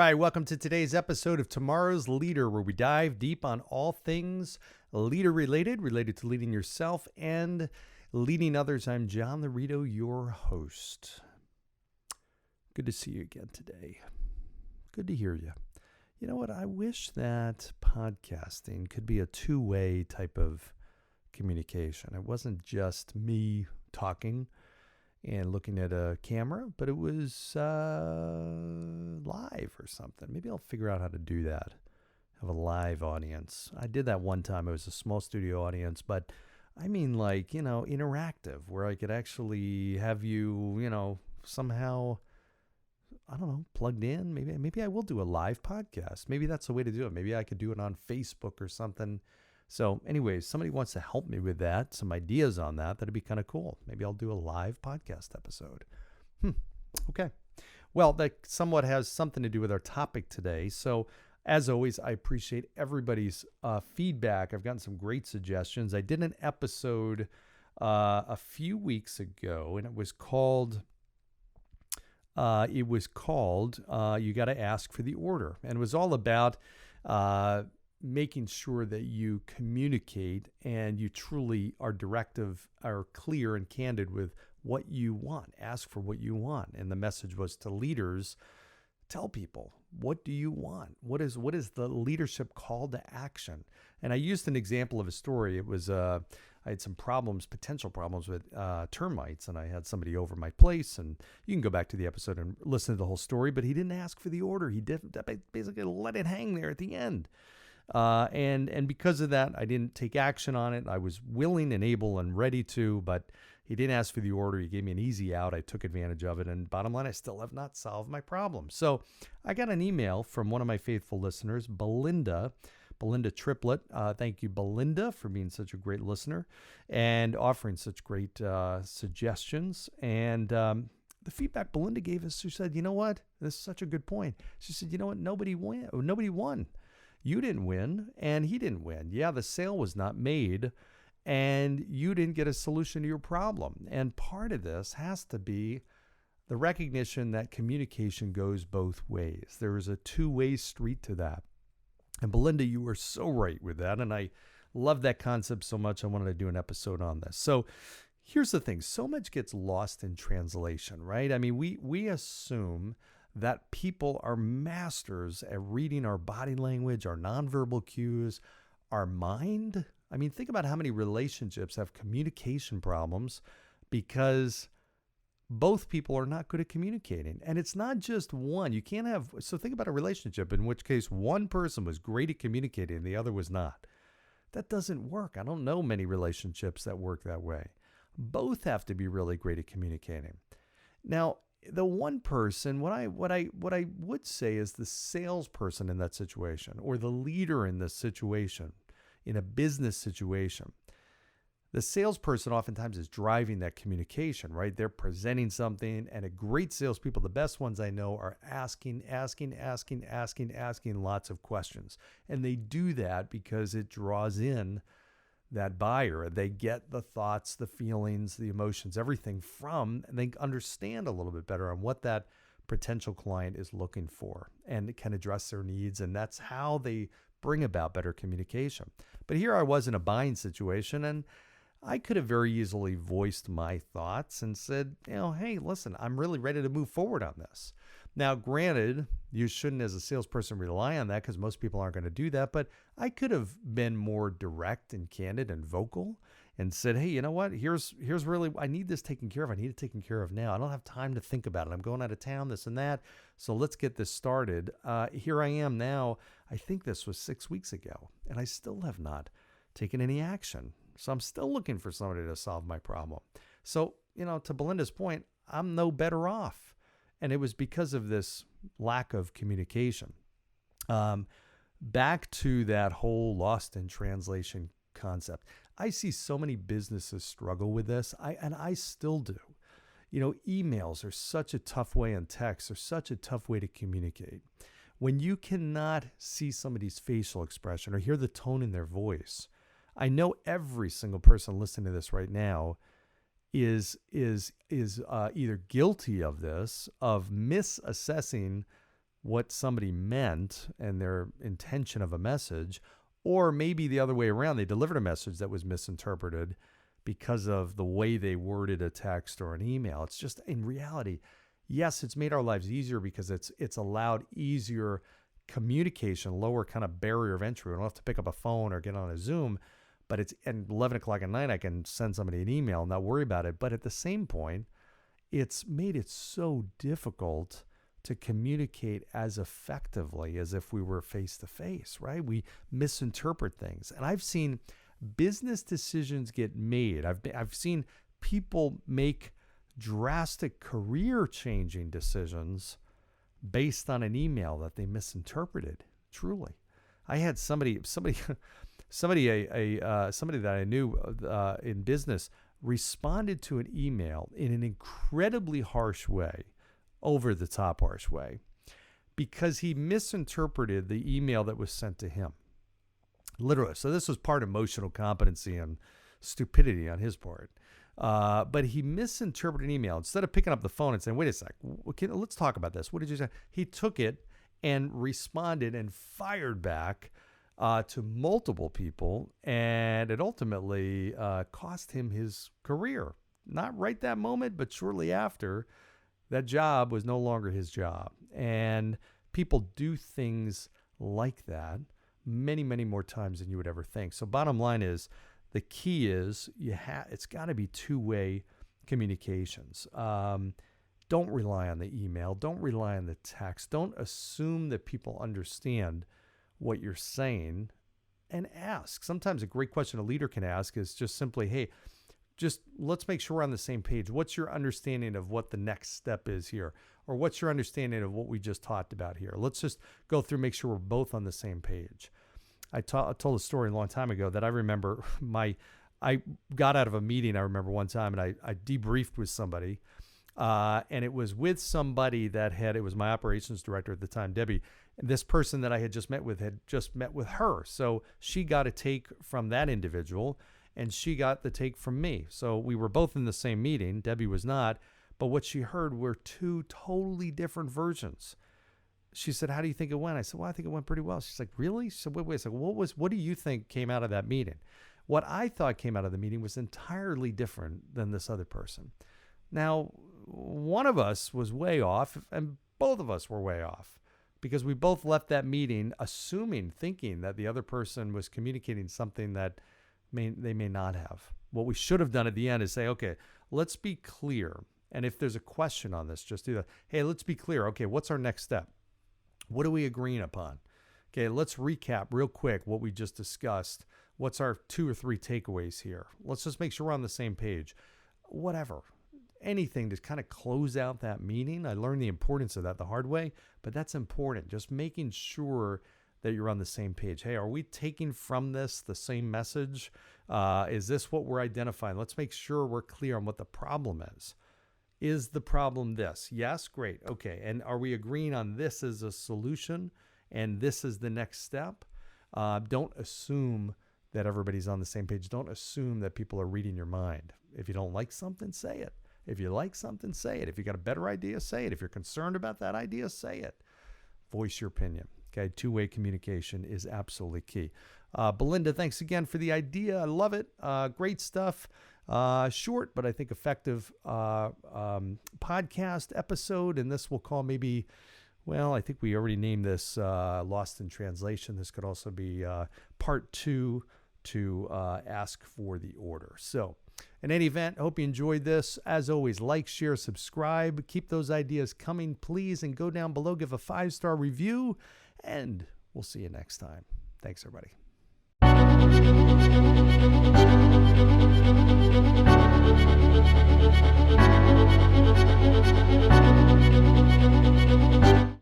right, welcome to today's episode of Tomorrow's Leader, where we dive deep on all things leader related to leading yourself and leading others. I'm John Laurito, your host. Good to see you again today. Good to hear you. You know what? I wish that podcasting could be a two-way type of communication. It wasn't just me talking and looking at a camera, but it was live or something. Maybe I'll figure out how to do that, have a live audience. I did that one time. It was a small studio audience, but I mean like, interactive, where I could actually have you, somehow, I don't know, plugged in. Maybe I will do a live podcast. Maybe that's the way to do it. Maybe I could do it on Facebook or something. So anyways, somebody wants to help me with that, some ideas on that, that'd be kind of cool. Maybe I'll do a live podcast episode. Okay. Well, that somewhat has something to do with our topic today. So as always, I appreciate everybody's feedback. I've gotten some great suggestions. I did an episode a few weeks ago, and it was called You Got to Ask for the Order. And it was all about making sure that you communicate and you truly are clear and candid with what you want. Ask for what you want. And the message was to leaders, tell people, what do you want? What is the leadership call to action? And I used an example of a story. It was, I had some potential problems with termites, and I had somebody over my place, and you can go back to the episode and listen to the whole story, but he didn't ask for the order. He basically let it hang there at the end. And because of that, I didn't take action on it. I was willing and able and ready to, but he didn't ask for the order. He gave me an easy out. I took advantage of it. And bottom line, I still have not solved my problem. So I got an email from one of my faithful listeners, Belinda Triplet. Thank you, Belinda, for being such a great listener and offering such great suggestions. And the feedback Belinda gave us, she said, you know what? This is such a good point. She said, you know what? Nobody won. You didn't win, and he didn't win. Yeah, the sale was not made, and you didn't get a solution to your problem. And part of this has to be the recognition that communication goes both ways. There is a two-way street to that. And Belinda, you were so right with that, and I love that concept so much I wanted to do an episode on this. So here's the thing. So much gets lost in translation, right? I mean, we assume that people are masters at reading our body language, our nonverbal cues, our mind. I mean, think about how many relationships have communication problems because both people are not good at communicating. And it's not just one. So think about a relationship in which case one person was great at communicating and the other was not. That doesn't work. I don't know many relationships that work that way. Both have to be really great at communicating. Now, the one person, what I would say is the salesperson in that situation, or the leader in this situation, in a business situation. The salesperson oftentimes is driving that communication, right? They're presenting something, and great salespeople, the best ones I know, are asking lots of questions. And they do that because it draws in that buyer. They get the thoughts, the feelings, the emotions, everything from, and they understand a little bit better on what that potential client is looking for and can address their needs. And that's how they bring about better communication. But here I was in a buying situation, and I could have very easily voiced my thoughts and said, hey, listen, I'm really ready to move forward on this. Now, granted, you shouldn't as a salesperson rely on that because most people aren't going to do that. But I could have been more direct and candid and vocal and said, hey, you know what? Here's really, I need this taken care of. I need it taken care of now. I don't have time to think about it. I'm going out of town, this and that. So let's get this started. Here I am now. I think this was 6 weeks ago, and I still have not taken any action. So I'm still looking for somebody to solve my problem. So, to Belinda's point, I'm no better off. And it was because of this lack of communication. Back to that whole lost in translation concept. I see so many businesses struggle with this, and I still do. Emails are such a tough way, and texts are such a tough way to communicate. When you cannot see somebody's facial expression or hear the tone in their voice, I know every single person listening to this right now is either guilty of this, of misassessing what somebody meant and their intention of a message, or maybe the other way around, they delivered a message that was misinterpreted because of the way they worded a text or an email. It's just, in reality, yes, it's made our lives easier because it's allowed easier communication, lower kind of barrier of entry. We don't have to pick up a phone or get on a Zoom, but it's at 11 o'clock at night, I can send somebody an email and not worry about it. But at the same point, it's made it so difficult to communicate as effectively as if we were face to face, right? We misinterpret things. And I've seen business decisions get made. I've seen people make drastic career changing decisions based on an email that they misinterpreted. Truly, I had somebody that I knew in business responded to an email in an incredibly harsh way, over the top harsh way, because he misinterpreted the email that was sent to him. Literally. So this was part emotional competency and stupidity on his part. But he misinterpreted an email. Instead of picking up the phone and saying, wait a sec, let's talk about this. What did you say? He took it and responded and fired back to multiple people. And it ultimately cost him his career. Not right that moment, but shortly after, that job was no longer his job. And people do things like that many, many more times than you would ever think. So bottom line is, the key is it's got to be two-way communications. Don't rely on the email. Don't rely on the text. Don't assume that people understand what you're saying, and ask. Sometimes a great question a leader can ask is just simply, hey, just let's make sure we're on the same page. What's your understanding of what the next step is here? Or what's your understanding of what we just talked about here? Let's just go through, make sure we're both on the same page. I told a story a long time ago that I remember I got out of a meeting, I remember one time, and I debriefed with somebody. And it was with somebody it was my operations director at the time, Debbie. And this person that I had just met with had just met with her. So she got a take from that individual, and she got the take from me. So we were both in the same meeting. Debbie was not. But what she heard were two totally different versions. She said, how do you think it went? I said, well, I think it went pretty well. She's like, really? She said, wait a second. What do you think came out of that meeting? What I thought came out of the meeting was entirely different than this other person. Now, one of us was way off, and both of us were way off, because we both left that meeting thinking that the other person was communicating something that they may not have. What we should have done at the end is say, okay, let's be clear. And if there's a question on this, just do that. Hey, let's be clear. Okay, what's our next step? What are we agreeing upon? Okay, let's recap real quick what we just discussed. What's our 2 or 3 takeaways here? Let's just make sure we're on the same page. Whatever. Anything to kind of close out that meeting. I learned the importance of that the hard way, but that's important. Just making sure that you're on the same page. Hey, are we taking from this the same message? Is this what we're identifying? Let's make sure we're clear on what the problem is. Is the problem this? Yes, great. Okay, and are we agreeing on this as a solution and this is the next step? Don't assume that everybody's on the same page. Don't assume that people are reading your mind. If you don't like something, say it. If you like something, say it. If you got a better idea, say it. If you're concerned about that idea, say it. Voice your opinion. Okay, two-way communication is absolutely key. Belinda, thanks again for the idea. I love it. Great stuff. Short, but I think effective podcast episode. And this we'll call maybe, I think we already named this Lost in Translation. This could also be part 2 to ask for the order. So in any event, hope you enjoyed this. As always, like, share, subscribe. Keep those ideas coming, please. And go down below, give a 5-star review. And we'll see you next time. Thanks, everybody.